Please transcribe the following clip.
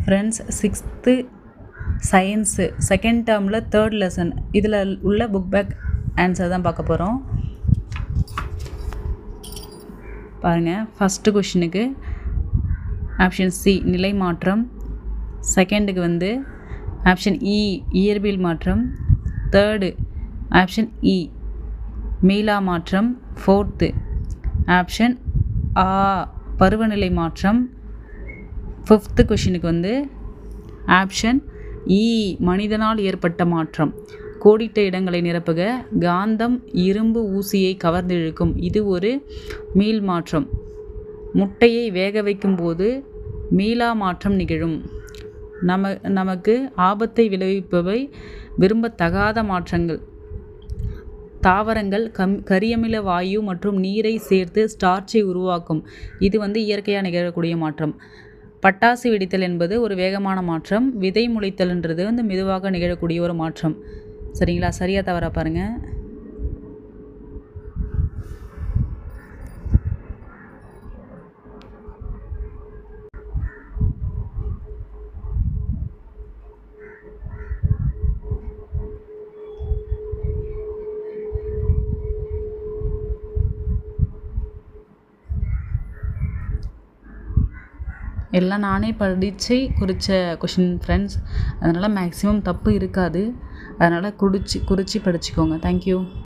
Friends, 6th science second டேர்மில் 3rd lesson இதில் உள்ள புக் பேக் ஆன்சர் தான் பார்க்க போகிறோம். பாருங்கள், ஃபஸ்ட்டு கொஷினுக்கு ஆப்ஷன் சி நிலை மாற்றம், செகண்டுக்கு ஆப்ஷன் இ இயற்பியல் மாற்றம், தேர்டு ஆப்ஷன் இ மீளா மாற்றம், ஃபோர்த்து ஆப்ஷன் ஆ பருவநிலை மாற்றம், ஃபிஃப்த்து கொஷினுக்கு ஆப்ஷன் இ மனிதனால் ஏற்பட்ட மாற்றம். கோடிட்ட இடங்களை நிரப்புக. காந்தம் இரும்பு ஊசியை கவர்ந்து இழுக்கும். இது ஒரு மீள் மாற்றம். முட்டையை வேக வைக்கும்போது மீளா மாற்றம் நிகழும். நமக்கு ஆபத்தை விளைவிப்பவை விரும்பத்தகாத மாற்றங்கள். தாவரங்கள் கரியமில வாயு மற்றும் நீரை சேர்த்து ஸ்டார்ச்சை உருவாக்கும். இது இயற்கையாக நிகழக்கூடிய மாற்றம். பட்டாசு வெடித்தல் என்பது ஒரு வேகமான மாற்றம். விதை முளைத்தல்ன்றது மெதுவாக நிகழக்கூடிய ஒரு மாற்றம். சரிங்களா? சரியாக தவறா பாருங்கள். எல்லாம் நானே படித்து குறித்த கொஷின் ஃப்ரெண்ட்ஸ். அதனால் மேக்ஸிமம் தப்பு இருக்காது. அதனால் குறித்து படிச்சுக்கோங்க. தேங்க்யூ.